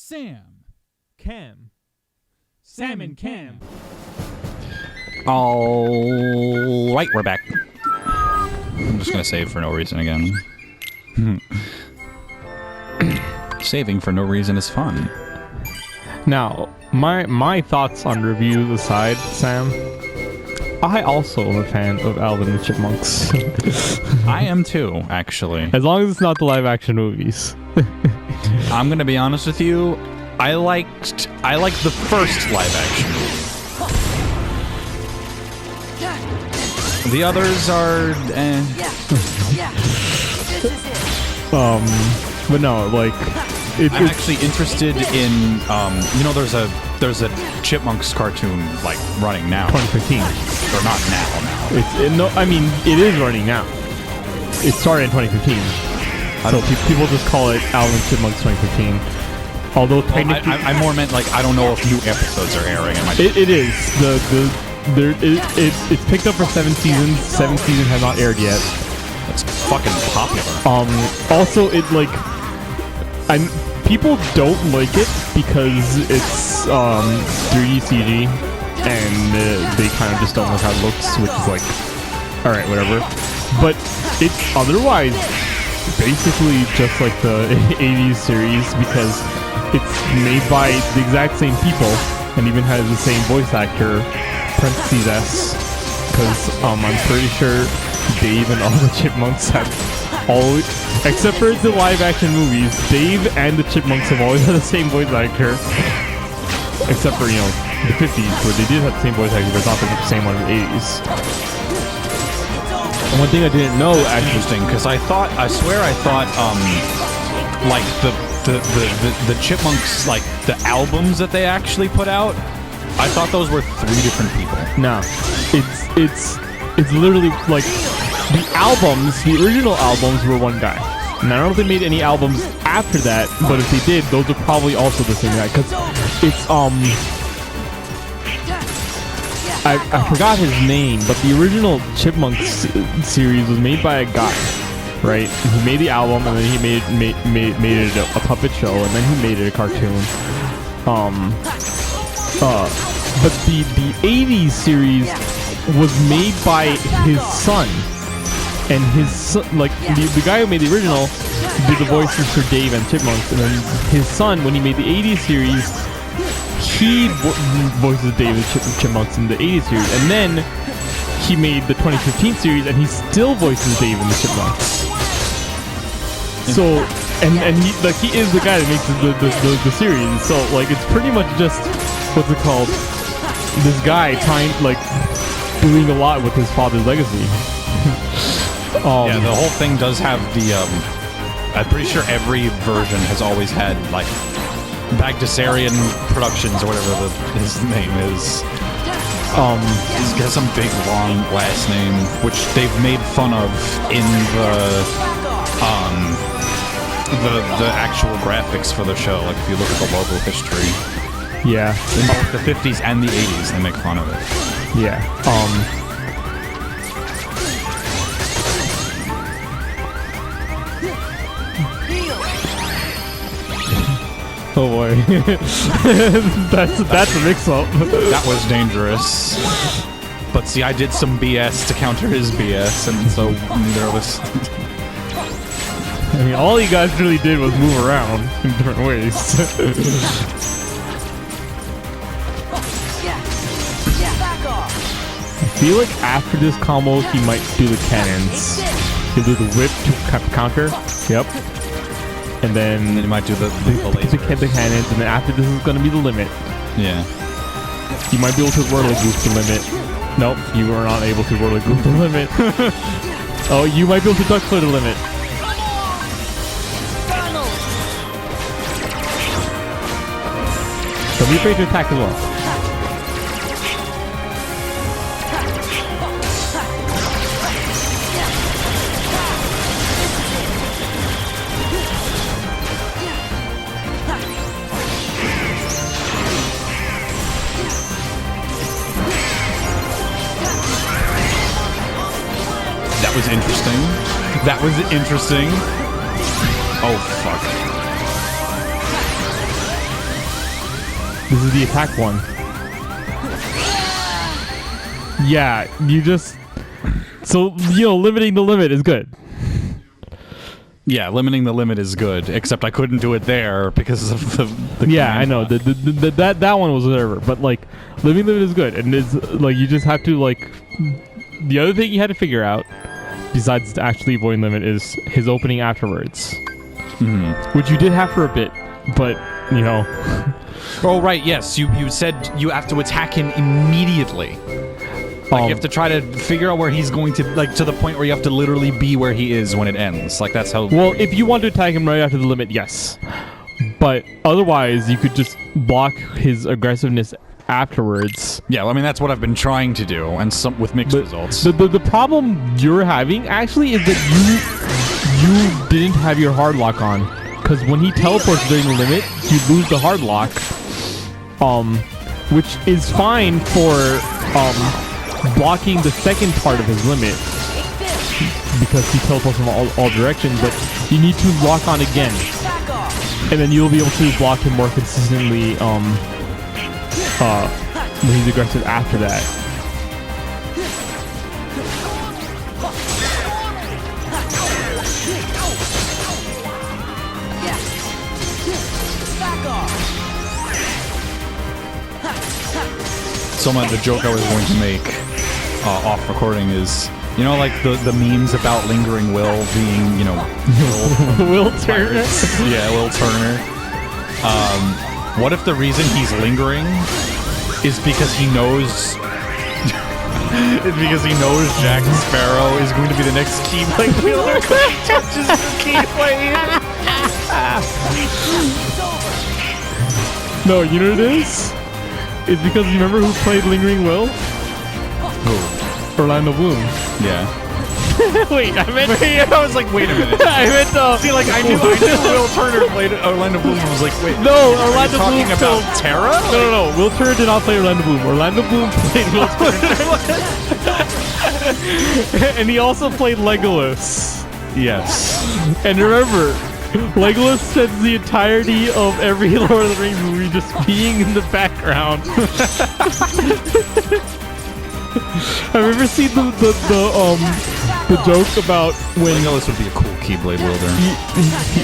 Sam. Cam. Salmon Cam. All right, we're back. I'm just gonna save for no reason again. Saving for no reason is fun. Now, my thoughts on reviews aside, Sam, I also am a fan of Alvin and the Chipmunks. I am too, actually. As long as it's not the live-action movies. I'm gonna be honest with you. I liked the first live-action movie. The others are, But no, like, I'm actually interested in, there's a Chipmunks cartoon like running now. 2015. Or not now. It is running now. It started in 2015. So people just call it Alvin and Chipmunks 2015. Although technically, I more meant like I don't know if new episodes are airing. It is it's picked up for 7 seasons. 7 seasons have not aired yet. It's fucking popular. Also, it people don't like it because it's 3D CG, and they kind of just don't like how it looks, which is like, all right, whatever. But it's otherwise basically just like the 80s series because it's made by the exact same people and even has the same voice actor, parentheses S, because I'm pretty sure Dave and all the Chipmunks have always, except for the live-action movies, Dave and the Chipmunks have always had the same voice actor, except for, the 50s, where they did have the same voice actor, but not the same one in the 80s. And one thing I didn't know, interesting, because I swear I thought, like, the Chipmunks, like, the albums that they actually put out, I thought those were 3 different people. No. It's literally, like, the original albums were one guy. And I don't know if they made any albums after that, but if they did, those are probably also the same guy. Because it's, I forgot his name, but the original Chipmunks series was made by a guy, right? And he made the album, and then he made it a puppet show, and then he made it a cartoon. But the 80s series was made by his son. And his son, like, the guy who made the original did the voices for Dave and Chipmunks, and then his son, when he made the 80s series, he voices Dave and Chipmunks in the 80s series, and then he made the 2015 series, and he still voices Dave and the Chipmunks. So, and he is the guy that makes the series. So, like, it's pretty much just what's it called? This guy doing a lot with his father's legacy. Yeah, the whole thing does have the, I'm pretty sure every version has always had, like, Bagdasarian Productions, or whatever his name is. He's got some big, long last name, which they've made fun of in the actual graphics for the show. Like, if you look at the logo history. Yeah. In both the 50s and the 80s, they make fun of it. Yeah. Oh boy. that's a mix-up. That was dangerous. But see, I did some BS to counter his BS, and so neither of us... I mean, all you guys really did was move around in different ways. I feel like after this combo, he might do the cannons. He'll do the whip to counter. Yep. And then you might do the cannons, and then after this is going to be the limit. Yeah. You might be able to whirligig the limit. Nope, you are not able to whirligig the limit. Oh, you might be able to duck for the limit. Don't be afraid to attack as well. That was interesting. Oh, fuck. This is the attack one. Yeah, you just... So, limiting the limit is good. Yeah, limiting the limit is good, except I couldn't do it there because of the yeah, I know. That one was whatever, but, like, limiting the limit is good. And it's, like, you just have to, like... The other thing you had to figure out, besides actually avoiding limit, is his opening afterwards. Which you did have for a bit, but, Oh, right, yes. You said you have to attack him immediately. Like, you have to try to figure out where he's going to, like, to the point where you have to literally be where he is when it ends. Like, that's how... Well, if you want to attack him right after the limit, yes. But otherwise, you could just block his aggressiveness afterwards. Yeah, well, I mean, that's what I've been trying to do, and some with mixed results. The problem you're having, actually, is that you didn't have your hard lock on. Because when he teleports during the limit, you lose the hard lock. Which is fine for, blocking the second part of his limit because he teleports from all directions, but you need to lock on again, and then you'll be able to block him more consistently when he's aggressive after that. So the joke I was going to make off recording is, like the memes about Lingering Will being, Will Turner? Yeah, Will Turner. What if the reason he's lingering is because he knows... Jack Sparrow is going to be the next Keyblade wielder because he touches the Keyblade? No, you know what it is? It's because you remember who played Lingering Will? Who? Orlando Bloom. Yeah. Wait, I was like, wait a minute. I meant See, like, I knew Will Turner played Orlando Bloom. I was like, wait. No, Orlando Bloom talking about Terra? No. Will Turner did not play Orlando Bloom. Orlando Bloom played Will Turner. And he also played Legolas. Yes. And remember, Legolas spends the entirety of every Lord of the Rings movie just being in the background. Have you ever seen the joke about when Legolas would be a cool Keyblade wielder?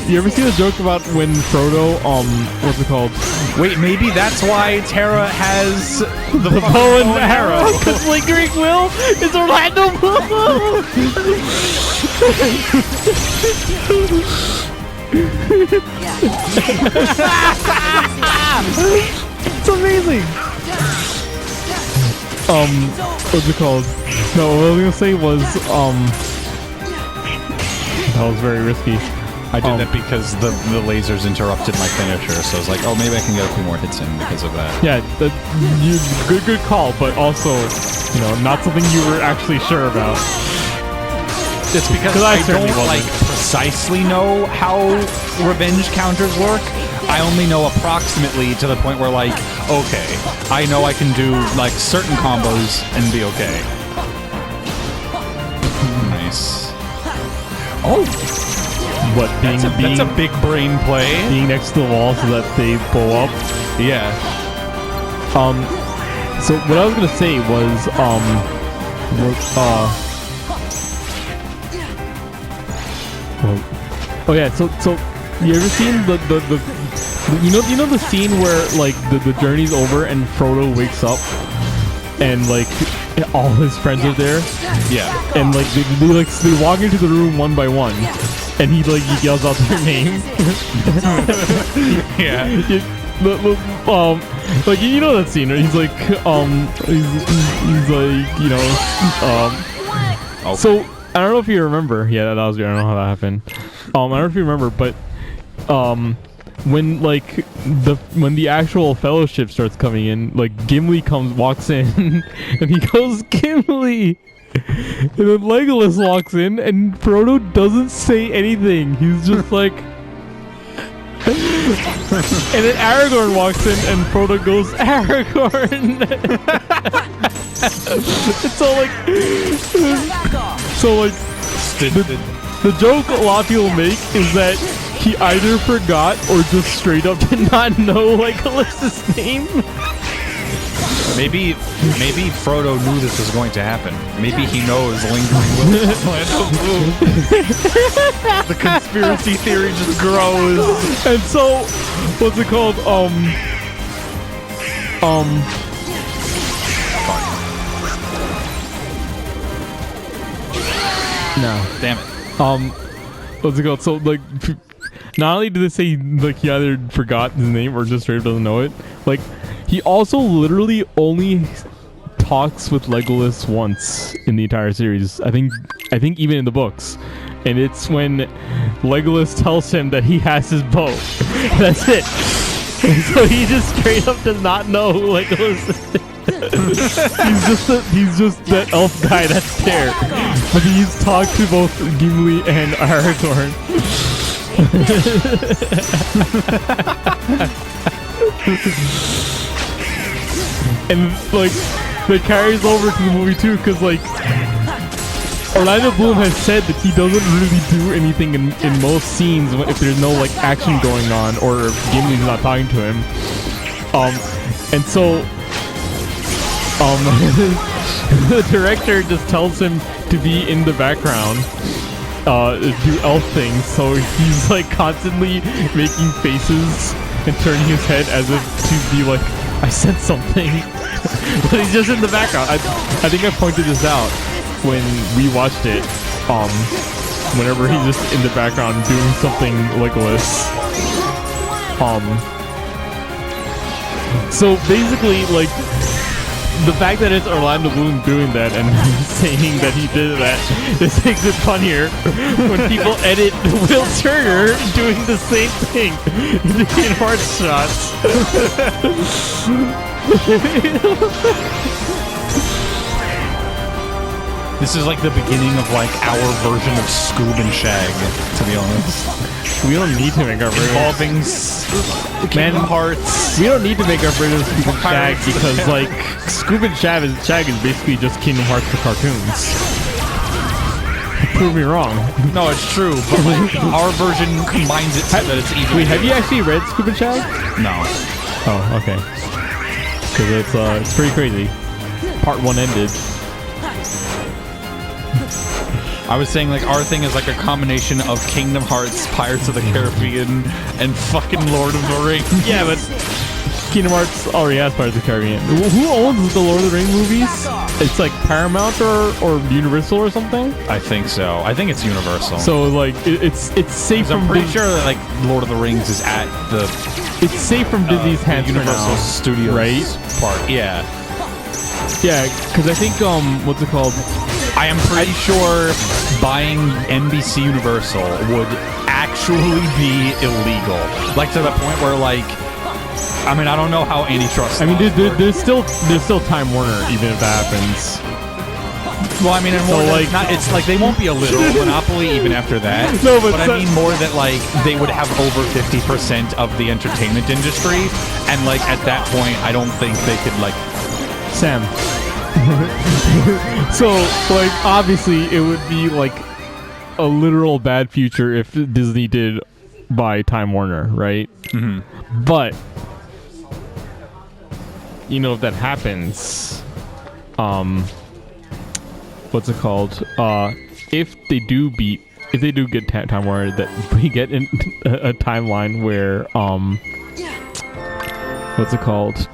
You ever see the joke about when Frodo what's it called? Wait, maybe that's why Terra has the bow and arrow. Because Lingering Will is Orlando Bloom. It's amazing. What's it called? No, what I was gonna say was, that was very risky. I did that because the lasers interrupted my finisher, so I was like, oh, maybe I can get a few more hits in because of that. Yeah, good call, but also, not something you were actually sure about. It's because I don't precisely know how revenge counters work. I only know approximately to the point where, like, okay, I know I can do, like, certain combos and be okay. Nice. Oh! What, that's a big brain play. Being next to the wall so that they blow up? Yeah. So what I was gonna say was, oh yeah, so you ever seen the the scene where, like, the journey's over and Frodo wakes up and, like, all his friends are there? Yeah. And, like, they walk into the room one by one and he yells out their name. Yeah. Like, you know that scene, right? He's like, he's like, okay. So I don't know if you remember. Yeah, that was weird. I don't know how that happened. I don't know if you remember, but when the actual fellowship starts coming in, like, Gimli walks in and he goes, Gimli, and then Legolas walks in and Frodo doesn't say anything. He's just like, and then Aragorn walks in and Frodo goes, Aragorn. So like the joke a lot of people make is that he either forgot or just straight up did not know Legolas's name. Maybe Frodo knew this was going to happen. Maybe he knows lingering with Orlando Bloom. The conspiracy theory just grows. And so, what's it called? No. Damn it. What's it called? So, not only did they say, he either forgot his name or just straight up doesn't know it, he also literally only talks with Legolas once in the entire series. I think even in the books. And it's when Legolas tells him that he has his bow. That's it. And so he just straight up does not know who Legolas is. he's just that elf guy that's there. But he's talked to both Gimli and Aragorn. And that carries over to the movie too, because Orlando Bloom has said that he doesn't really do anything in most scenes if there's no action going on or if Gimli's not talking to him. And so the director just tells him to be in the background, do elf things. So he's constantly making faces and turning his head as if to be I said something. But he's just in the background. I think I pointed this out when we watched it. Whenever he's just in the background doing something Legolas. So basically, the fact that it's Orlando Bloom doing that and saying that he did that, this makes it funnier when people edit Will Turner doing the same thing in the Kingdom Hearts shots. This is the beginning of our version of Scoob and Shag, to be honest. We don't need to make our version involving Kingdom Hearts. We don't need to make our version of Scoob and Shag because Scoob and Shag is basically just Kingdom Hearts for cartoons. Prove me wrong. No, it's true, but our version combines it so that it's even. Wait, have you actually read Scoob and Shag? No. Oh, okay. Because it's pretty crazy. Part 1 ended. I was saying our thing is a combination of Kingdom Hearts, Pirates of the Caribbean, and fucking Lord of the Rings. Yeah, but Kingdom Hearts already has Pirates of the Caribbean. Who owns the Lord of the Rings movies? It's Paramount or Universal or something? I think so. I think it's Universal. So it's safe from. I'm pretty sure that Lord of the Rings is at the. It's safe from Disney's hands for Universal now, Studios, right? Part. Yeah. Yeah, because I think what's it called? I am pretty sure buying NBC Universal would actually be illegal. To the point where I don't know how antitrust. I mean, there's still Time Warner even if that happens. Well, I mean, and more it's they won't be a literal monopoly even after that. No, but I mean more that they would have over 50% of the entertainment industry, and at that point, I don't think they could Sam. So, obviously, it would be, a literal bad future if Disney did buy Time Warner, right? Mm-hmm. But, if that happens, what's it called? If they do get Time Warner, that we get a timeline where, what's it called?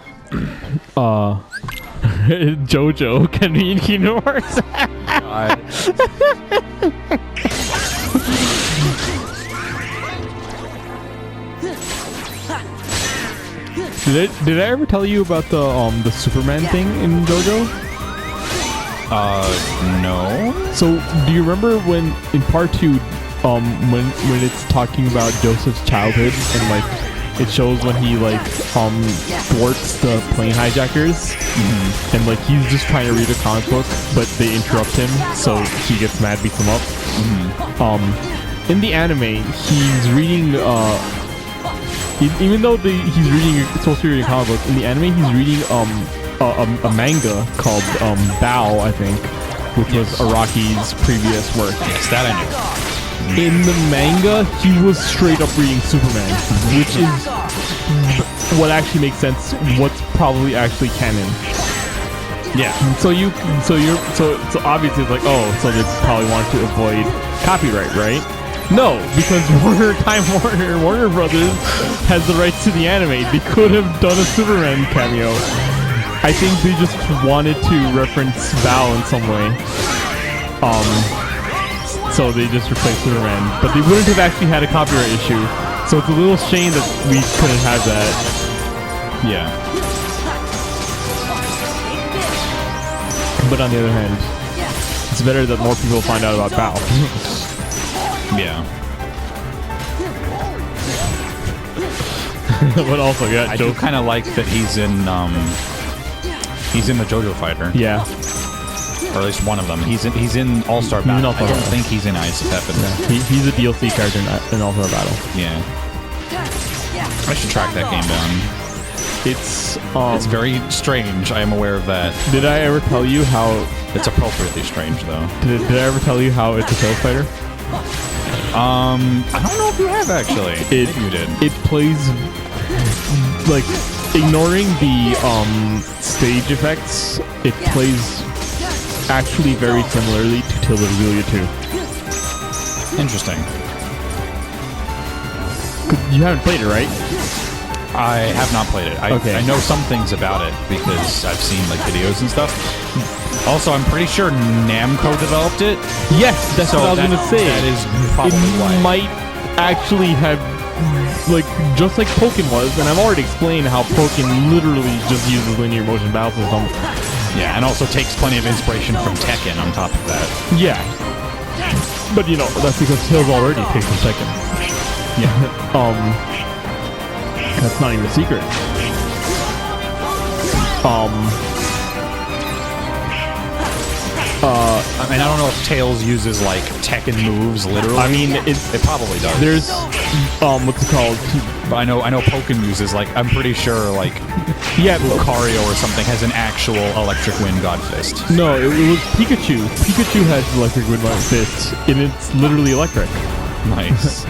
JoJo can be in Kingdom Hearts. Did I ever tell you about the Superman thing in JoJo? No. So do you remember when in part 2, when it's talking about Joseph's childhood and it shows when he thwarts the plane hijackers, and he's just trying to read a comic book, but they interrupt him, so he gets mad, beats them up. In the anime, he's reading. Even though he's supposed to be reading a comic book, in the anime he's reading a manga called Bao, I think, which was Araki's previous work. Yes, that I knew. In the manga, he was straight up reading Superman, which is what actually makes sense. What's probably actually canon. Yeah. So obviously it's like, oh, so they probably wanted to avoid copyright, right? No, because Warner Brothers has the rights to the anime. They could have done a Superman cameo. I think they just wanted to reference Val in some way. So they just replaced Superman, but they wouldn't have actually had a copyright issue. So it's a little shame that we couldn't have that. Yeah. But on the other hand, it's better that more people find out about Val. Yeah. But also, yeah, I do kind of like that he's in the JoJo Fighter. Yeah. Or at least one of them. He's in All-Star Battle. I don't think he's in Ice Step. Yeah. He's a DLC character in All-Star Battle. Yeah. I should track that game down. It's very strange. I am aware of that. Did I ever tell you how... It's appropriately strange, though. Did I ever tell you how it's a Tails fighter? I don't know if you have, actually. Maybe you did. It plays... Like, ignoring the stage effects, it plays actually very similarly to Tales of Xillia 2. Interesting. You haven't played it, right? I have not played it. Okay. I know some things about it because I've seen like videos and stuff. Also, I'm pretty sure Namco developed it. Yes, that's what I was going to say. That is probably why. It might actually have, like, just like Pokken was, and I've already explained how Pokken literally just uses linear motion battle system. Yeah, and also takes plenty of inspiration from Tekken on top of that. Yeah. But, you know, that's because Tails already takes from Tekken. Yeah. That's not even a secret. I mean, I don't know if Tails uses like Tekken moves literally. I mean, it probably does. There's what's it called? But I know Pokken uses like, I'm pretty sure like Lucario or something has an actual Electric Wind God Fist. No, it was Pikachu. Pikachu has Electric Wind God Fist, and it's literally electric. Nice.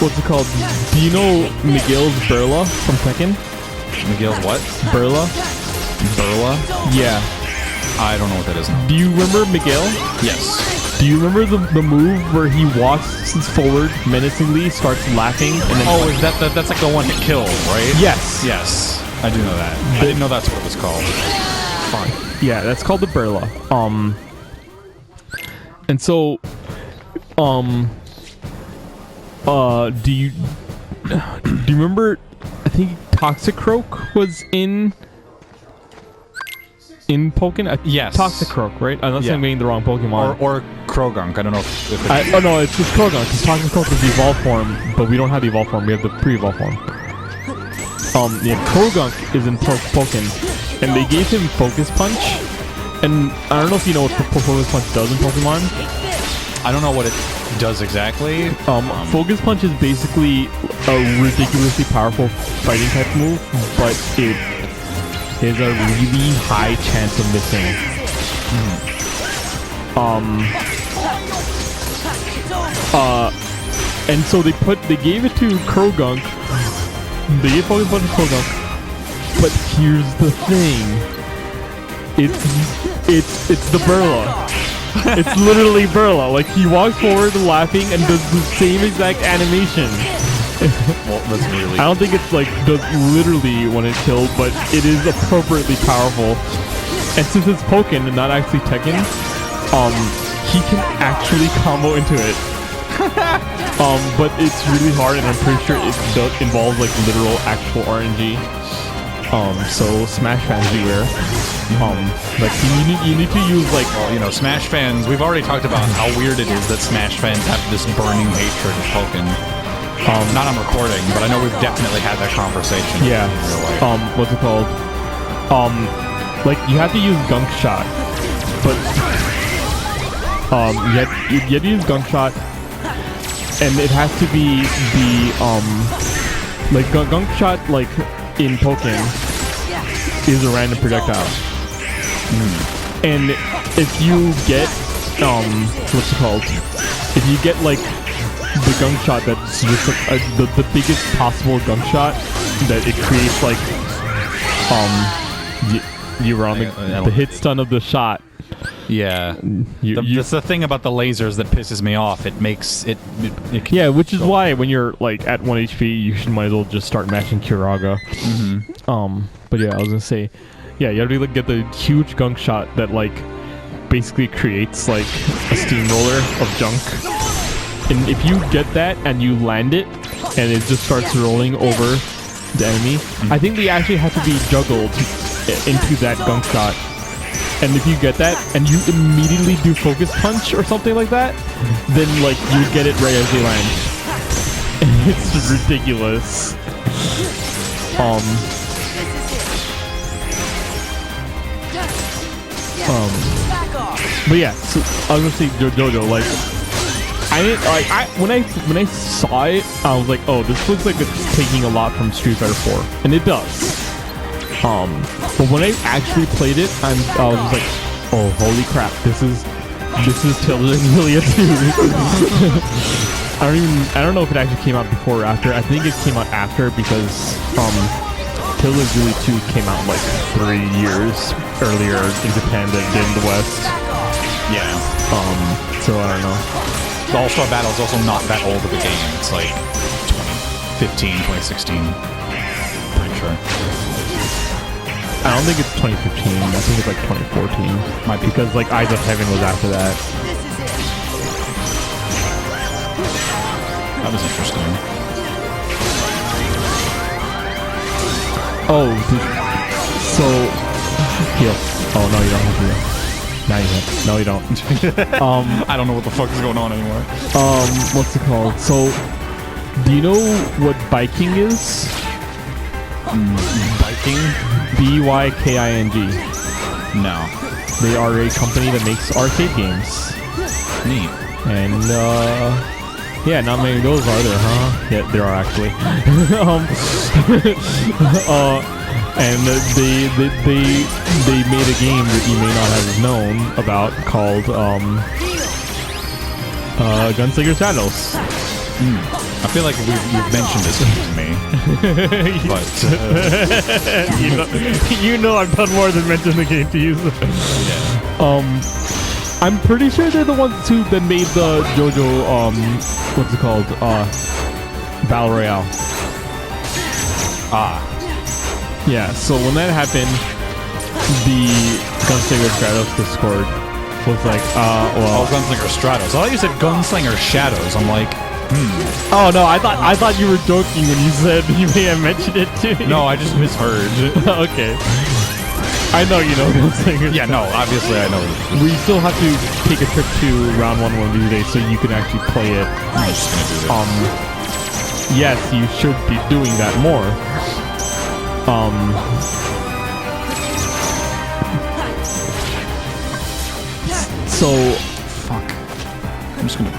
What's it called? Do you know Miguel's Burla from Tekken? Miguel's what? Burla? Burla? Yeah. I don't know what that is now. Do you remember Miguel? Yes. Do you remember the move where he walks forward menacingly, starts laughing, and then... is that's like the one hit kill, right? Yes. Yes. I do know that. I didn't know that's what it was called. Fine. Yeah, that's called the Burla. And so... do you remember? I think Toxicroak was in Pokken. Yes, Toxicroak, right? Unless I'm getting the wrong Pokemon. Or Krogunk. I don't know if it's oh no, it's just Krogunk. Because Toxicroak is the evolved form, but we don't have the evolved form. We have the pre-evolved form. Yeah, Krogunk is in Pokken, and they gave him Focus Punch. And I don't know if you know what Focus Punch does in Pokemon. I don't know what it does exactly. Focus Punch is basically a ridiculously powerful fighting type move, but it is a really high chance of missing. And so they gave it to Krogunk. They gave Focus Punch to Krogunk. But here's the thing. It's the Burla. It's literally Burla. Like, he walks forward laughing and does the same exact animation. Well, that's really... I don't think it's like does literally when it kills, but it is appropriately powerful. And since it's Pokken and not actually Tekken, he can actually combo into it. But it's really hard, and I'm pretty sure it does involve like literal actual RNG. So Smash fans beware. Like you need to use like, well, you know, Smash fans. We've already talked about how weird it is that Smash fans have this burning hatred of Pokken. Not on recording, but I know we've definitely had that conversation. Yeah. In real life. What's it called? Like you have to use Gunk Shot, but you have to use Gunk Shot, and it has to be the like Gunk Shot like in Pokken is a random projectile. And if you get what's it called? if you get like the gunk shot that's just the biggest possible gunk shot that it creates like you were on the hit stun of the shot. Yeah, that's the thing about the lasers that pisses me off. It makes it yeah, which is why when you're like at 1 HP, you might as well just start matching Kiraga. But yeah, I was gonna say, yeah, you have to get the huge gunk shot that like basically creates like a steamroller of junk. And if you get that and you land it, and it just starts rolling over the enemy, I think they actually have to be juggled into that gunk shot. And if you get that and you immediately do focus punch or something like that, then like you get it right as they land. It's just ridiculous. But yeah, so I was gonna say JoJo, like when I saw it, I was like, oh, this looks like it's taking a lot from Street Fighter 4, and it does. But when I actually played it, I was like, oh, holy crap, this is Tilda and Lilia 2. I don't know if it actually came out before or after. I think it came out after because Tilda and Lilia 2 came out like 3 years earlier in Japan than it did in the West. Yeah. So I don't know. The All-Star Battle is also not that old of a game. It's like 2015, 2016. Pretty sure. I don't think it's 2015. I think it's like 2014. Might be. Because like Eyes of Heaven was after that. That was interesting. Oh, so heal. Oh no, you don't have to heal. Now you have. No, you don't. I don't know what the fuck is going on anymore. What's it called? So, do you know what Biking is? Biking? BYKING. No. They are a company that makes arcade games. Neat. And yeah, not many of those are there, huh? Yeah, there are actually. And they made a game that you may not have known about called Gunslinger Shadows. I feel like you've mentioned this to me, but you know I've done more than mention the game to you. Yeah. I'm pretty sure they're the ones too that made the JoJo what's it called Battle Royale. Yeah, so when that happened, the Gunslinger Stratos Discord was like, well... Oh, Gunslinger Stratos. I thought you said Gunslinger Shadows. I'm like, Oh, no, I thought you were joking when you said you may have mentioned it too. No, I just misheard. Okay. I know you know Gunslinger. Yeah, no, obviously I know. We still have to take a trip to round one of these days so you can actually play it. I'm just gonna do this. Yes, you should be doing that more. So fuck. I'm just gonna.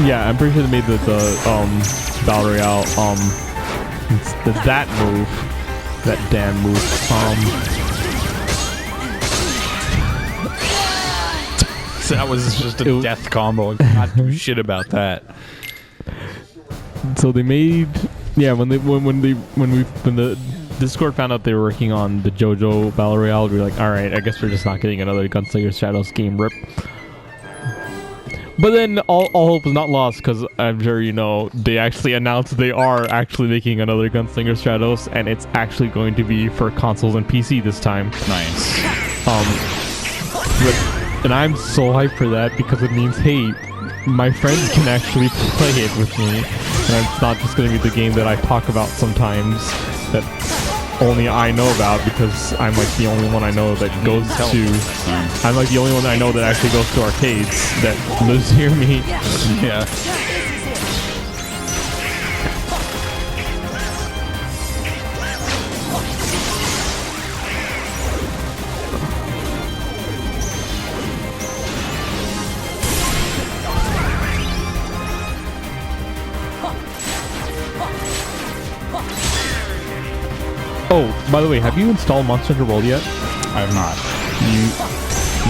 Yeah, I'm pretty sure they made the Battle Royale. That move, that damn move. So that was just a death combo. I can't do shit about that. So they made, yeah, when the Discord found out they were working on the JoJo Battle Royale, we were like, all right, I guess we're just not getting another Gunslinger Shadows game rip. But then all hope is not lost because I'm sure you know they actually announced they are actually making another Gunslinger Stratos, and it's actually going to be for consoles and PC this time. Nice. And I'm so hyped for that because it means, hey, my friends can actually play it with me, and it's not just going to be the game that I talk about sometimes that only I know about because I'm like the only one I know that goes to. I'm like the only one I know that actually goes to arcades that lives near me. Yeah. Oh, by the way, have you installed Monster Hunter World yet? I have not.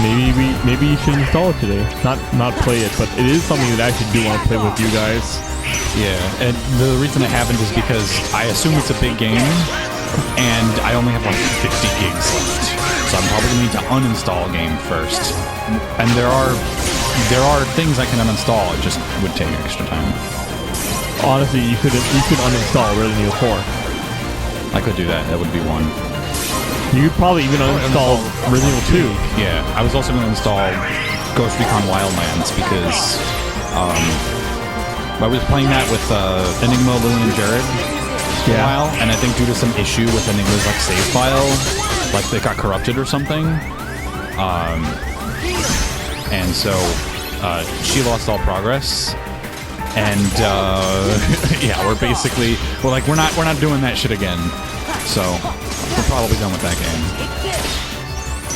maybe you should install it today. Not play it, but it is something that I actually do want to play with you guys. Yeah, and the reason I haven't is because I assume it's a big game, and I only have like 50 gigs left. So I'm probably gonna need to uninstall a game first. And there are things I can uninstall. It just would take extra time. Honestly, you could uninstall Resident Evil 4. I could do that. That would be one. You could probably even uninstall Resident Evil 2. Yeah, I was also going to install Ghost Recon Wildlands because I was playing that with Enigma, Lewin, and Jared for a while, and I think due to some issue with Enigma's like save file, like they got corrupted or something, and so she lost all progress. And yeah, we're not doing that shit again. So we're probably done with that game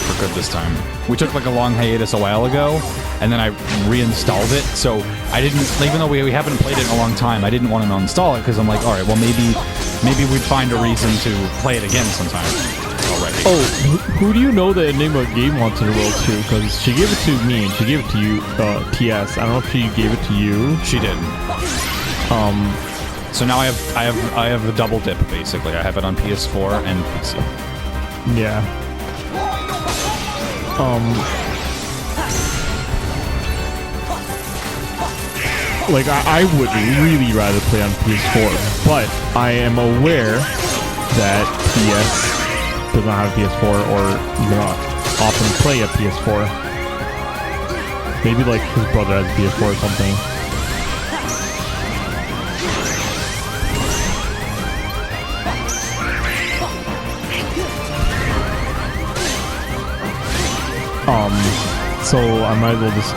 for good this time. We took like a long hiatus a while ago, and then I reinstalled it. So I didn't, even though we haven't played it in a long time, I didn't want to uninstall it because I'm like, all right, well maybe we'd find a reason to play it again sometime. Already. Oh, who do you know that Enigma gave Monster World to? Because she gave it to me and she gave it to you, TS. I don't know if she gave it to you. She did. So now I have a double dip basically. I have it on PS4 and PC. Yeah. Like I would really rather play on PS4, but I am aware that PS does not have a PS4 or not often play a PS4. Maybe like his brother has a PS4 or something. So I might as well just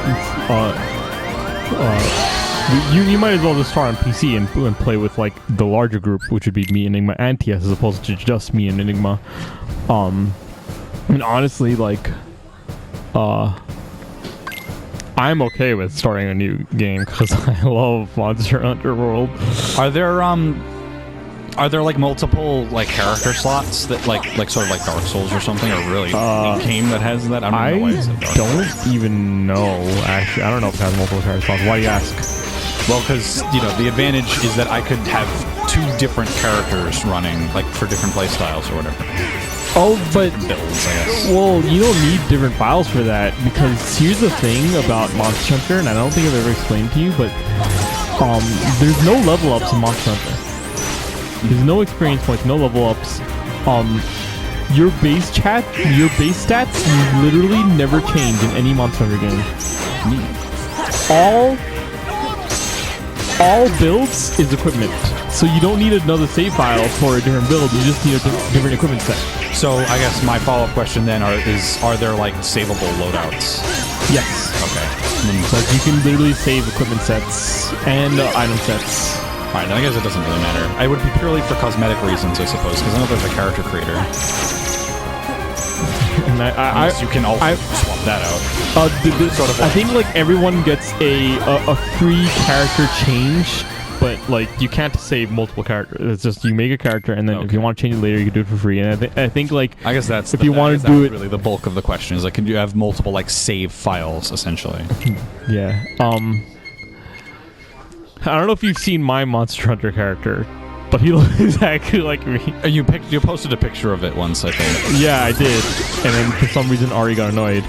you might as well just start on PC and play with like the larger group, which would be me, Enigma, and TS, as opposed to just me and Enigma. I mean, honestly, like, I'm okay with starting a new game because I love Monster Hunter World. Are there like multiple like character slots that like sort of like Dark Souls or something, or really a game that has that? I don't even know. Actually, I don't know if it has multiple character slots. Why do you ask? Well, because, you know, the advantage is that I could have 2 different characters running, like, for different playstyles or whatever. Oh, but... builds, I guess. Well, you don't need different files for that, because here's the thing about Monster Hunter, and I don't think I've ever explained to you, but there's no level ups in Monster Hunter. There's no experience points, no level ups. Your base stats literally never change in any Monster Hunter game. All builds is equipment, so you don't need another save file for a different build. You just need a different equipment set. So I guess my follow-up question then are there like savable loadouts? Yes. Okay. So you can literally save equipment sets and item sets. All right, I guess it doesn't really matter. It would be purely for cosmetic reasons, I suppose, because I know there's a character creator. And you can also swap that out. I think like everyone gets a free character change, but like you can't save multiple characters. It's just you make a character, and then if you want to change it later, you can do it for free. And I think like I guess that's if you want to do it, really the bulk of the question is like, can you have multiple like save files essentially? Yeah. I don't know if you've seen my Monster Hunter character, but he looks exactly like me. You posted a picture of it once, I think. Yeah, I did. And then for some reason Ari got annoyed.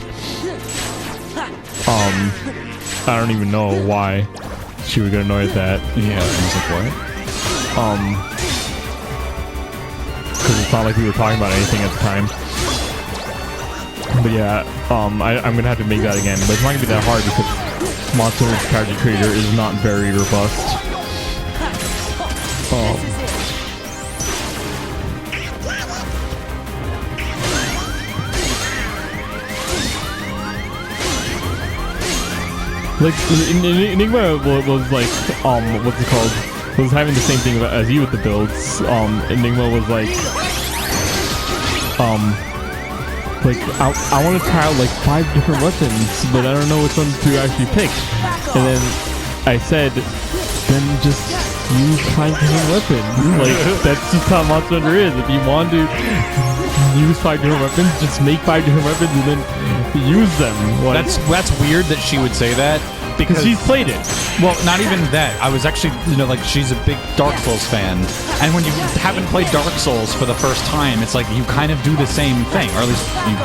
I don't even know why she would get annoyed at that. Yeah, I was like, what? Because it's not like we were talking about anything at the time. But yeah, I'm gonna have to make that again. But it's not gonna be that hard because Monster Hunter character creator is not very robust. Like Enigma was like what's it called? Was having the same thing as you with the builds. Enigma was like I want to try out like 5 different weapons, but I don't know which ones to actually pick. And then I said, then just use 5 different weapons. Like that's just how Monster Hunter is. If you want to use 5 different weapons. Just make 5 different weapons and then use them. Like, That's weird that she would say that. because she's played it. Well, not even that. I was actually, like, she's a big Dark Souls fan. And when you haven't played Dark Souls for the first time, it's like you kind of do the same thing. Or at least you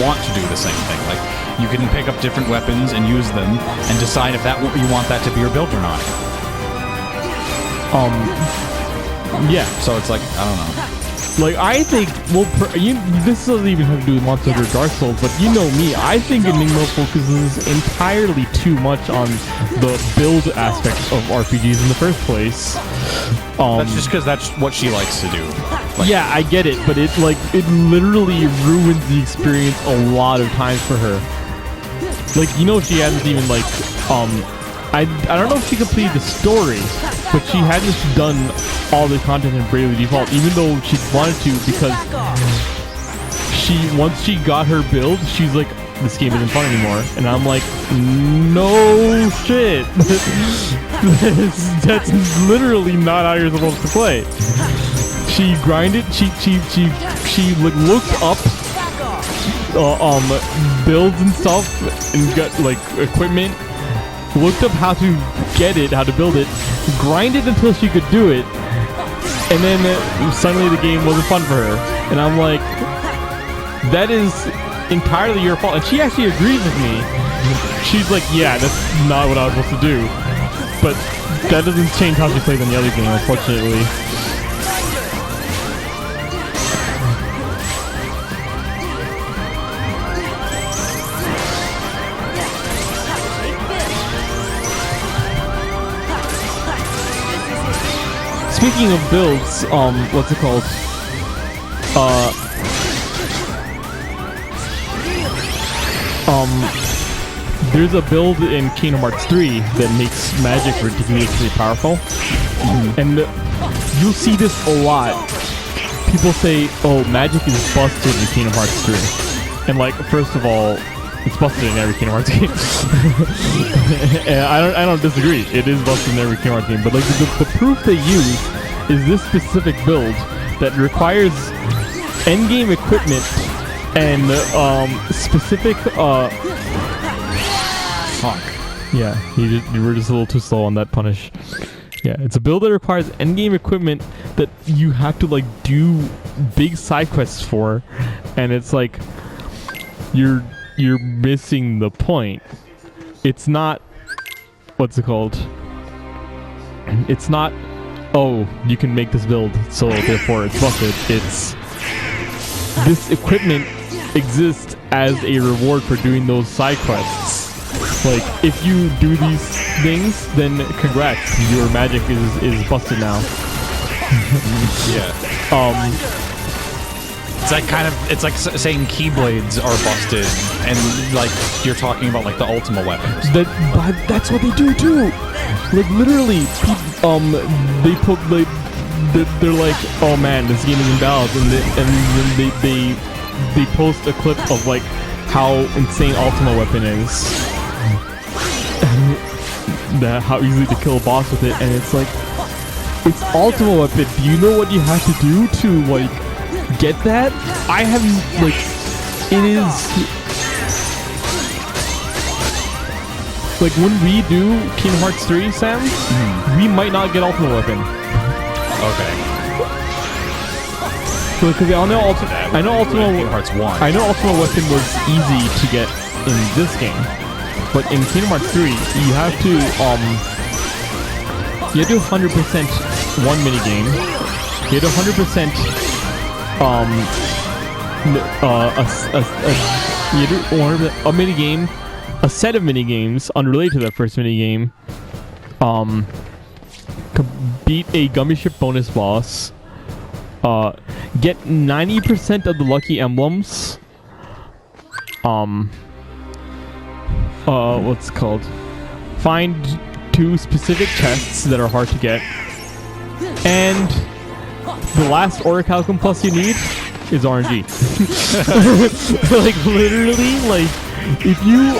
want to do the same thing. Like, you can pick up different weapons and use them and decide if you want that to be your build or not. Yeah. So it's like, I don't know. Like, I think, well, this doesn't even have to do with Monster Hunter Dark Souls, but you know me, I think Enigma focuses entirely too much on the build aspect of RPGs in the first place. That's just because that's what she likes to do. Like, yeah, I get it, but it literally ruins the experience a lot of times for her. Like, she hasn't even, like, I don't know if she completed the story, but she hadn't done all the content in Bravely Default, even though she wanted to, because once she got her build, she's like, this game isn't fun anymore. And I'm like, no shit. That's literally not how you're supposed to play. She grinded, she like looked up builds and stuff and got like equipment, looked up how to get it, how to build it, grinded until she could do it, and then suddenly the game wasn't fun for her. And I'm like, that is entirely your fault. And she actually agrees with me. She's like, yeah, that's not what I was supposed to do. But that doesn't change how she plays on the other game, unfortunately. Speaking of builds, what's it called? There's a build in Kingdom Hearts 3 that makes magic ridiculously powerful. And you'll see this a lot. People say, oh, magic is busted in Kingdom Hearts 3. And like, first of all, it's busted in every Kingdom Hearts game. And I don't disagree. It is busted in every Kingdom Hearts game. But like the proof they use is this specific build that requires endgame equipment and specific fuck. Yeah, you were just a little too slow on that punish. Yeah, it's a build that requires endgame equipment that you have to like do big side quests for, and it's like you're missing the point. It's not, what's it called? It's not, oh, you can make this build, so therefore it's busted. It's, this equipment exists as a reward for doing those side quests. Like, if you do these things, then congrats, your magic is busted now. Yeah. It's like saying keyblades are busted, and like you're talking about like the Ultima weapons. That's what they do too. Like literally, they're like, oh man, this game is imbalanced, and then they post a clip of like how insane Ultima weapon is, how easy to kill a boss with it, and it's like, it's Ultima weapon. Do you know what you have to do to like get that? I haven't, like, it is like when we do Kingdom Hearts 3, Sam, we might not get Ultima weapon. Okay. So because I know Ultima Kingdom Hearts 1. I know Ultima weapon was easy to get in this game, but in Kingdom Hearts 3, you have to 100% one mini game. You have to 100% a mini game, a set of mini games unrelated to that first mini game. Beat a gummy ship bonus boss. Get 90% of the lucky emblems. What's it called? Find 2 specific chests that are hard to get, and the last Orichalcum plus you need is RNG. Like literally, like if you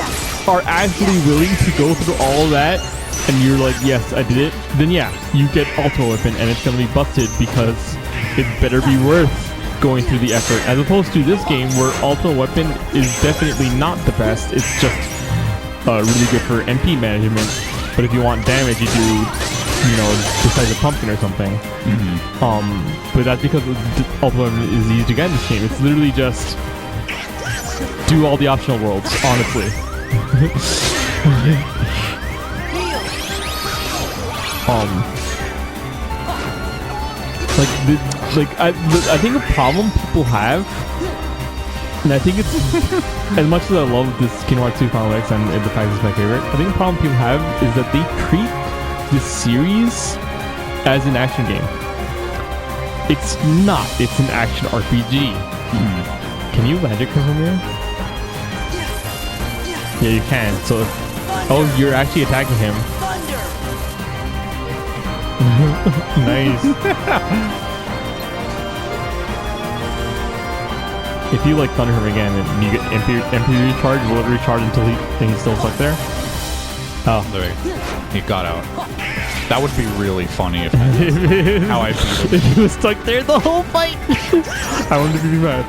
are actually willing to go through all of that and you're like, yes, I did it, then yeah, you get Ultima Weapon, and it's gonna be busted because it better be worth going through the effort, as opposed to this game where Ultimate Weapon is definitely not the best. It's just really good for MP management. But if you want damage, you do, you know, the size of pumpkin or something. But that's because Ultimate Weapon is easy to get in this game. It's literally just do all the optional worlds, honestly. I think a problem people have, and I think it's as much as I love this Kingdom Hearts 2 Final X and the fact it's my favorite, I think the problem people have is that they treat this series as an action game. It's not. It's an action RPG. Can you magic him from here? Yeah, you can. So, oh, you're actually attacking him. Nice. If you like thunder him again and you get MP recharge, will it recharge until he's still stuck there? Oh, there he got out. That would be really funny if how I beat him. If he was stuck there the whole fight. I wouldn't be mad.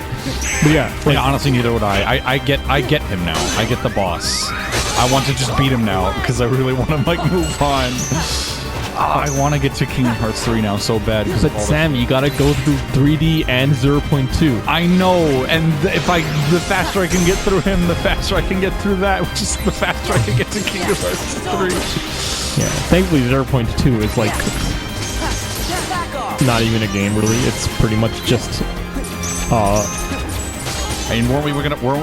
But yeah, like, honestly, neither would I. I get him now. I get the boss. I want to just beat him now because I really want to like move on. I want to get to Kingdom Hearts 3 now so bad. But Sam, you gotta go through 3D and 0.2. I know, and the faster I can get through him, the faster I can get through that, which is the faster I can get to Kingdom Hearts 3. Yeah, thankfully 0.2 is like not even a game really. It's pretty much just I mean, weren't we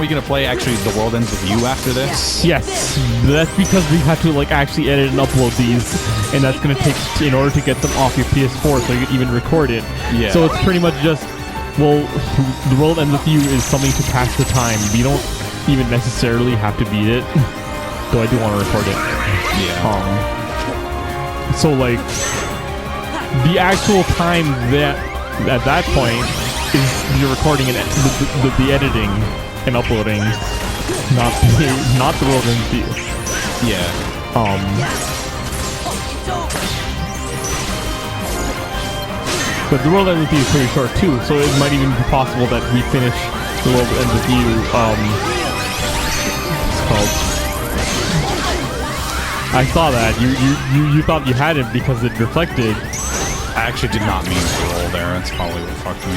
gonna play actually The World Ends With You after this? Yes, that's because we have to like actually edit and upload these, and that's gonna take in order to get them off your PS4 so you can even record it. Yeah. So it's pretty much just, well, The World Ends With You is something to pass the time. We don't even necessarily have to beat it, though I do want to record it. Yeah. So like, the actual time that at that point is the recording and the editing and uploading, not the World Ends With You. Yeah. But the World Ends With You is pretty short too, so it might even be possible that we finish the World Ends With You. What's it called? I saw that you thought you had it because it reflected. I actually did not mean to roll there. That's probably what fucked me.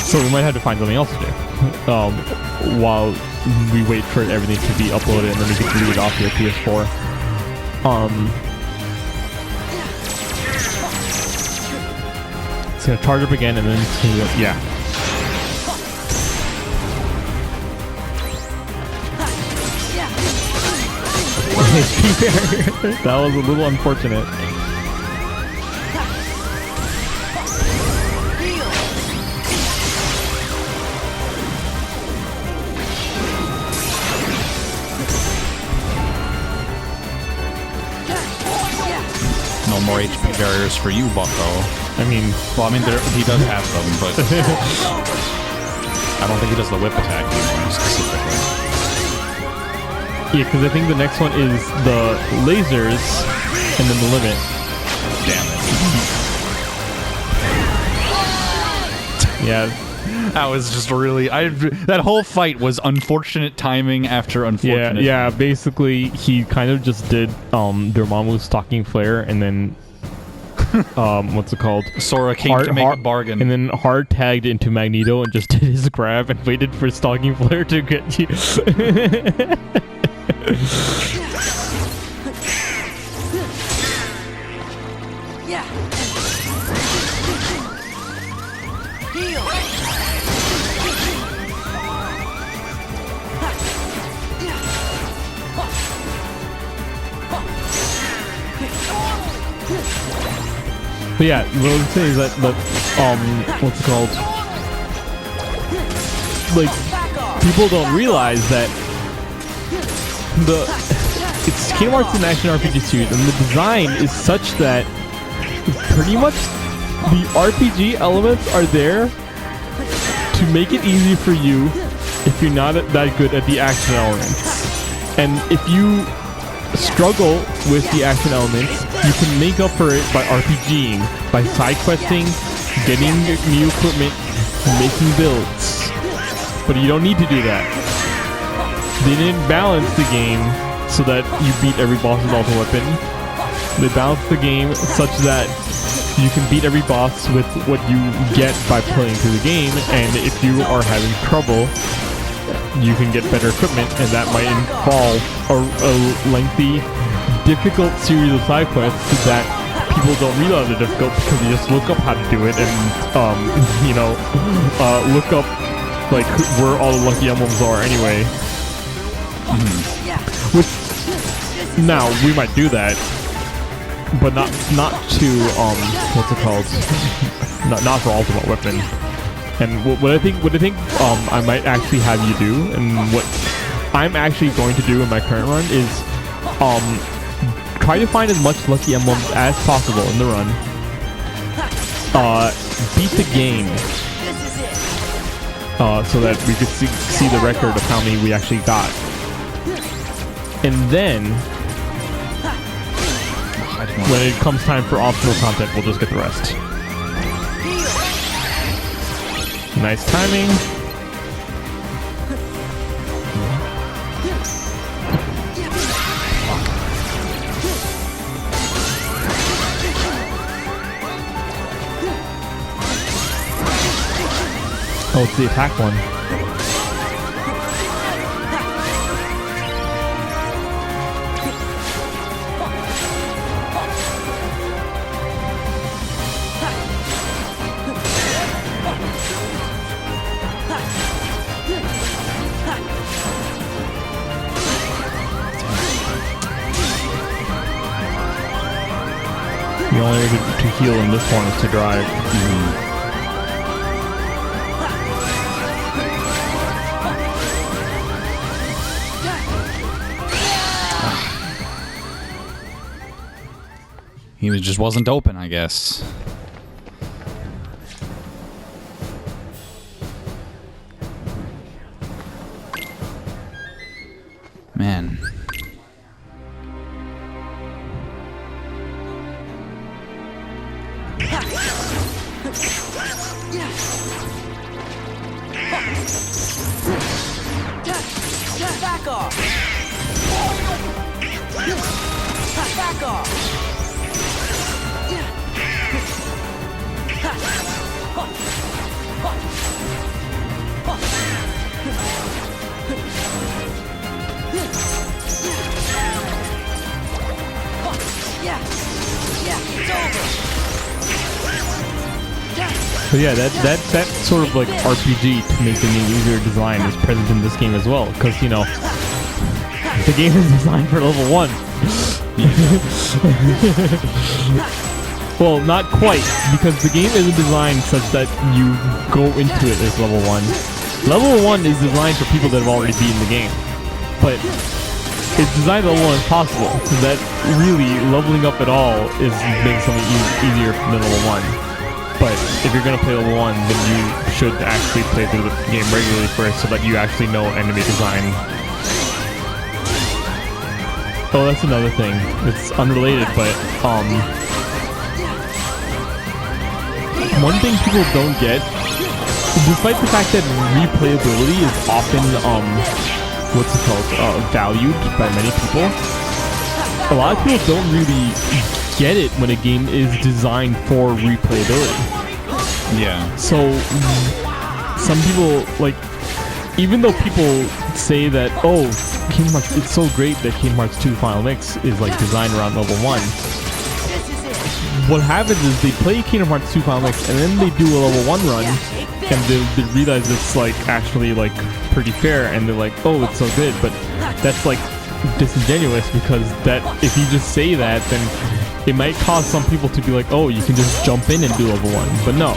So we might have to find something else to do while we wait for everything to be uploaded, and then we can delete it off your PS4. It's gonna charge up again, and then it's gonna go, yeah. That was a little unfortunate. No more HP barriers for you, bucko. I mean, he does have them, but I don't think he does the whip attack anymore specifically. Yeah, because I think the next one is the lasers and then the limit. Damn it. Yeah. That was just really... that whole fight was unfortunate timing after unfortunate. Yeah, basically, he kind of just did Dormammu's Stalking Flare, and then... what's it called? Sora came to make a bargain. And then hard tagged into Magneto and just did his grab and waited for Stalking Flare to get you. But yeah, what I was saying is that what's it called? Like, people don't realize that it's Kingdom Hearts is an action RPG series, and the design is such that pretty much the RPG elements are there to make it easy for you if you're not that good at the action elements. And if you struggle with the action elements, you can make up for it by RPGing, by side questing, getting new equipment, making builds. But you don't need to do that. They didn't balance the game so that you beat every boss with ultimate weapon. They balanced the game such that you can beat every boss with what you get by playing through the game, and if you are having trouble, you can get better equipment, and that might involve a lengthy, difficult series of side quests that people don't realize are difficult because you just look up how to do it and, look up like where all the lucky emblems are anyway. Which, now, we might do that, but not to, what's it called? not for ultimate weapon. And what I think I might actually have you do, and what I'm actually going to do in my current run is try to find as much lucky emblems as possible in the run. Beat the game so that we could see the record of how many we actually got. And then when it comes time for optional content, we'll just get the rest. Nice timing. Oh, it's the attack one. The only way to heal in this one is to drive. He just wasn't open, I guess. Man. Back off! Back off! So yeah, that sort of like RPG to make the game easier to design is present in this game as well, because the game is designed for level 1. Well, not quite, because the game isn't designed such that you go into it as level 1. Level 1 is designed for people that have already beaten the game, but it's designed level 1 as possible, so that really leveling up at all is making something easier than level 1. But if you're gonna play level 1, then you should actually play through the game regularly first, so that you actually know enemy design. Oh, that's another thing. It's unrelated, but one thing people don't get, despite the fact that replayability is often valued by many people, a lot of people don't really get it when a game is designed for replayability. Yeah. So some people, like, even though people say that, oh, Kingdom Hearts, it's so great that Kingdom Hearts 2 Final Mix is like designed around level 1. What happens is they play Kingdom Hearts 2 Final Mix and then they do a level 1 run and they realize it's like actually like pretty fair, and they're like, oh, it's so good, but that's like disingenuous, because that if you just say that, then it might cause some people to be like, oh, you can just jump in and do level 1. But no.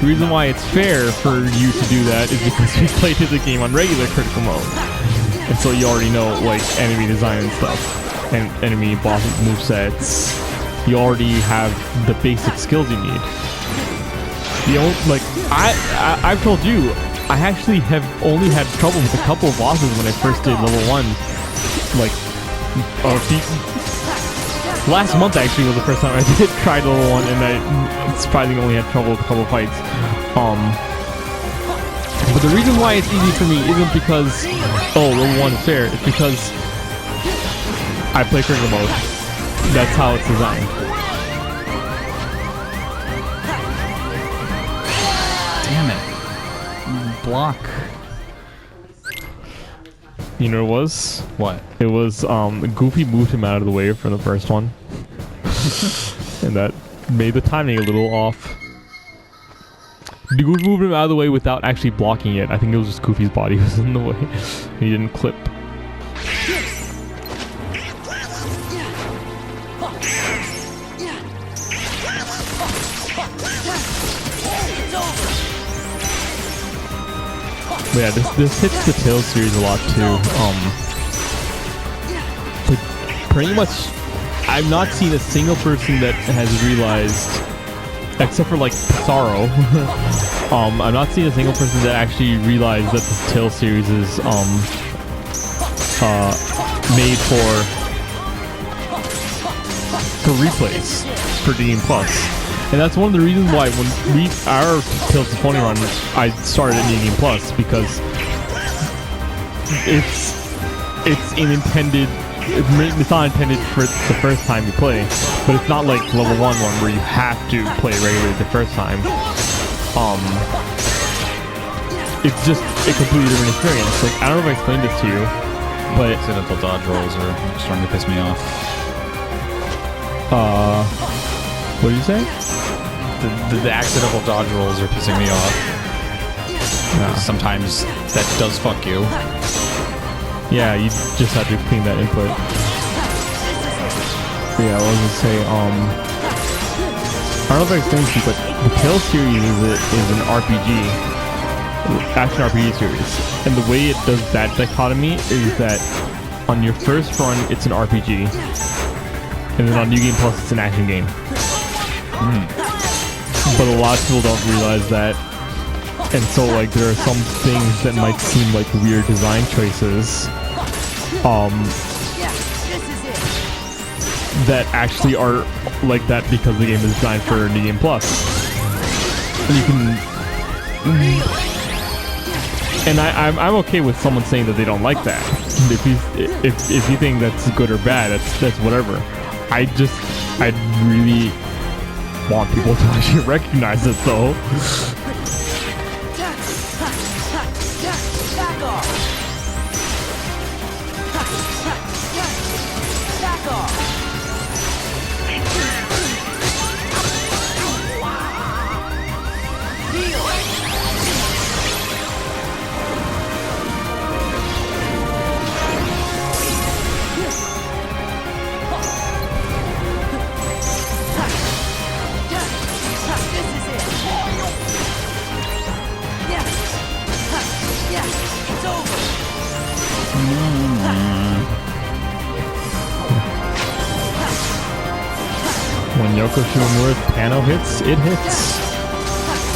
The reason why it's fair for you to do that is because you played through the game on regular critical mode. And so you already know, like, enemy design and stuff. And enemy boss movesets. You already have the basic skills you need. I've told you, I actually have only had trouble with a couple of bosses when I first did level 1. Like, Last month actually was the first time I did try level 1, and I surprisingly only had trouble with a couple fights. But the reason why it's easy for me isn't because level 1 is fair. It's because I play career mode. That's how it's designed. Damn it! Block. You know what it was? What? It was Goofy moved him out of the way from the first one. And that made the timing a little off. Goofy moved him out of the way without actually blocking it. I think it was just Goofy's body was in the way. He didn't clip. But yeah, this hits the Tales series a lot too. Like pretty much, I've not seen a single person that has realized, except for like Pizarro, I've not seen a single person that actually realized that the Tales series is made for replays for Game Plus. And that's one of the reasons why when our Tales of Pony run, I started at Game Plus, because it's not intended for the first time you play, but it's not like level 1 where you have to play regularly the first time. It's just a completely different experience. Like, I don't know if I explained this to you, but accidental dodge rolls are starting to piss me off. What did you say? The accidental dodge rolls are pissing me off. Yeah. Sometimes that does fuck you. Yeah, you just have to clean that input. But yeah, I was gonna say, I don't know if I explained to you, but the Tales series is an RPG, action RPG series, and the way it does that dichotomy is that on your first run it's an RPG, and then on New Game Plus it's an action game. But a lot of people don't realize that, and so like there are some things that might seem like weird design choices that actually are like that because the game is designed for New Game Plus. And you can, and I'm okay with someone saying that they don't like that. If you think that's good or bad, that's whatever. I really want people to actually recognize it though. When Yoko Shimomura's piano hits, it hits.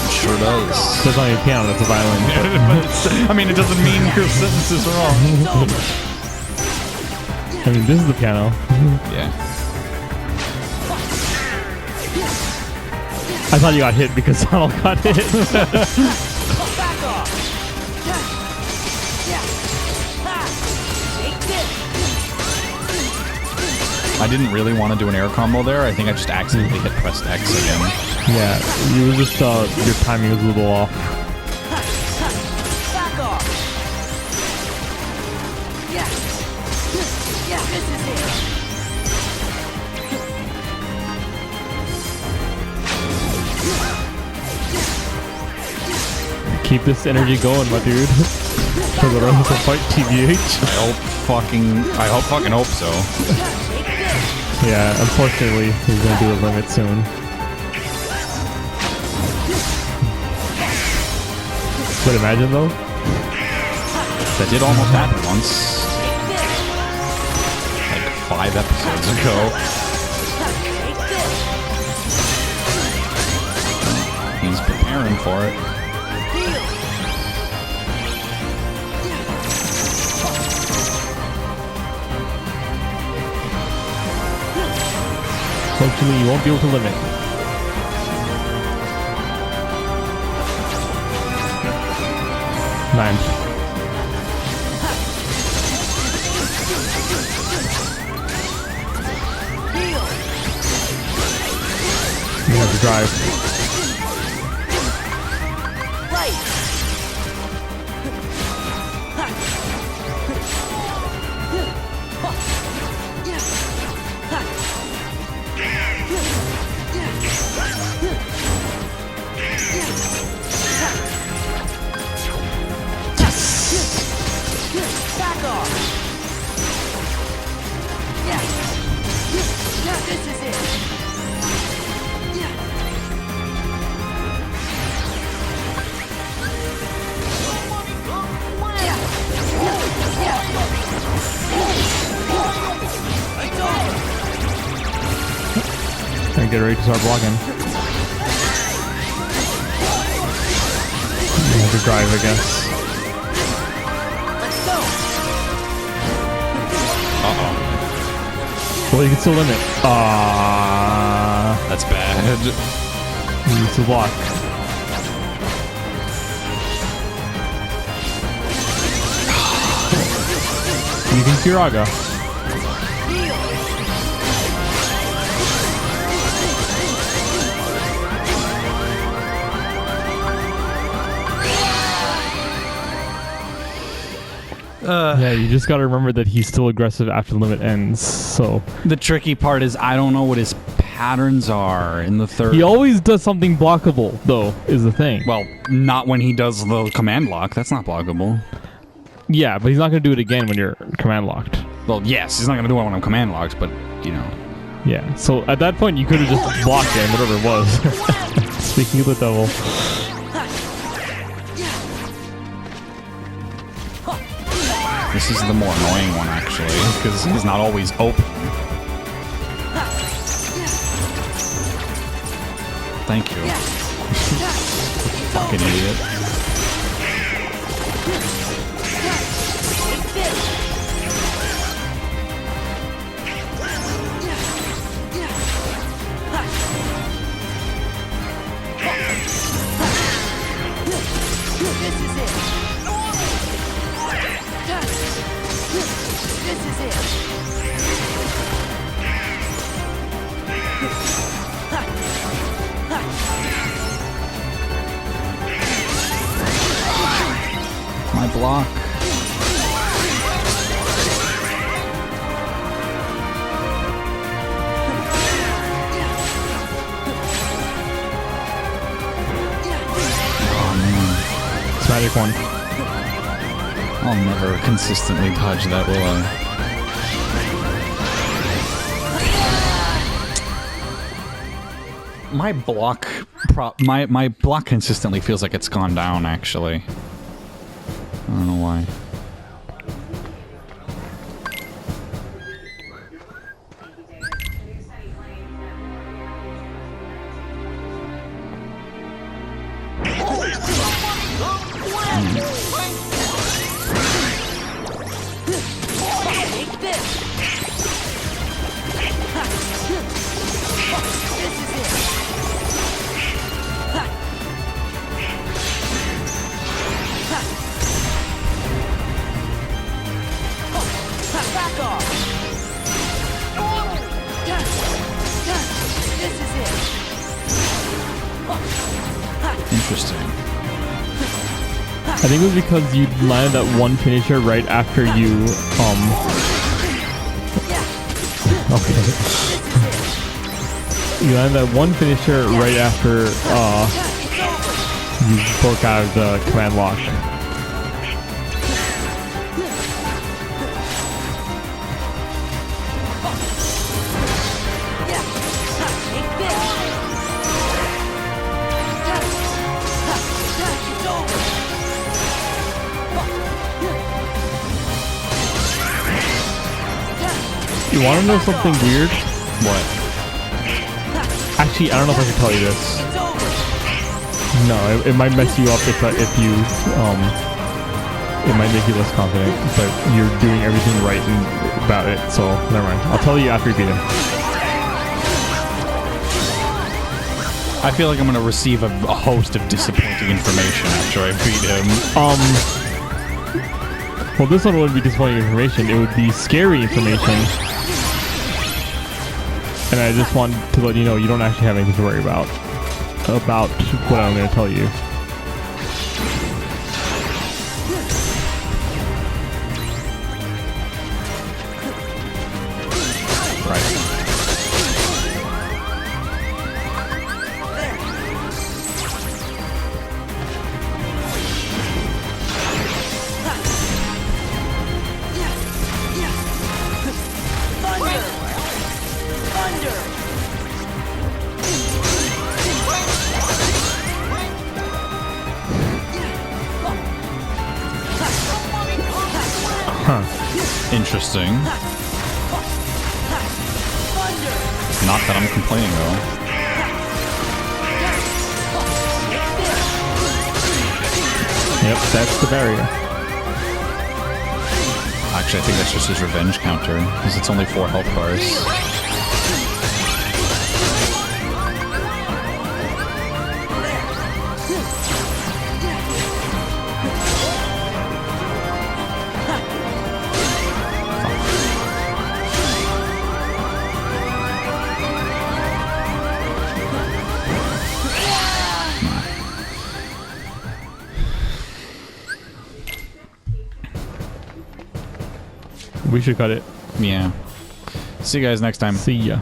It sure does. So it's not your piano, it's a violin. I mean, it doesn't mean your sentence is wrong. I mean, this is the piano. Yeah. I thought you got hit because Donald got hit. I didn't really want to do an air combo there. I think I just accidentally hit pressed X again. Yeah, you were just, your timing was a little off. Keep this energy going, my dude. For the rest of the fight, TBH. I fucking hope so. Yeah, unfortunately, he's gonna do a limit soon. But imagine though. That did almost happen once. Like 5 episodes ago. He's preparing for it. Unfortunately, you won't be able to limit. Man. You have to drive. Back off. Yeah. This is it. And get ready to start blocking. You have to drive, I guess. Well, you can still limit. That's bad. You need to block. You can Kiraga. Yeah, you just gotta remember that he's still aggressive after the limit ends, so... The tricky part is I don't know what his patterns are in the third... He always does something blockable, though, is the thing. Well, not when he does the command lock. That's not blockable. Yeah, but he's not gonna do it again when you're command locked. Well, yes, he's not gonna do it when I'm command locked, but, you know... Yeah, so at that point you could have just blocked it, whatever it was. Speaking of the devil... This is the more annoying one, actually, because he's not always open. Thank you. Fucking idiot. This is it. This is it. My block. It's magic one. I'll never consistently dodge that, will I? My block, my block consistently feels like it's gone down. Actually, I don't know why. Interesting. I think it was because you landed that one finisher right after you, okay. You landed that one finisher right after, you broke out of the command lock. You want to know something weird? What? Actually, I don't know if I can tell you this. No, it might mess you up if you, it might make you less confident, but you're doing everything right about it, so never mind. I'll tell you after you beat him. I feel like I'm gonna receive a host of disappointing information after I beat him. Well, this one wouldn't be disappointing information. It would be scary information. And I just want to let you know you don't actually have anything to worry about what I'm going to tell you. Interesting. Not that I'm complaining, though. Yep, that's the barrier. Actually, I think that's just his revenge counter, because it's only 4 health bars. We should cut it. Yeah. See you guys next time. See ya.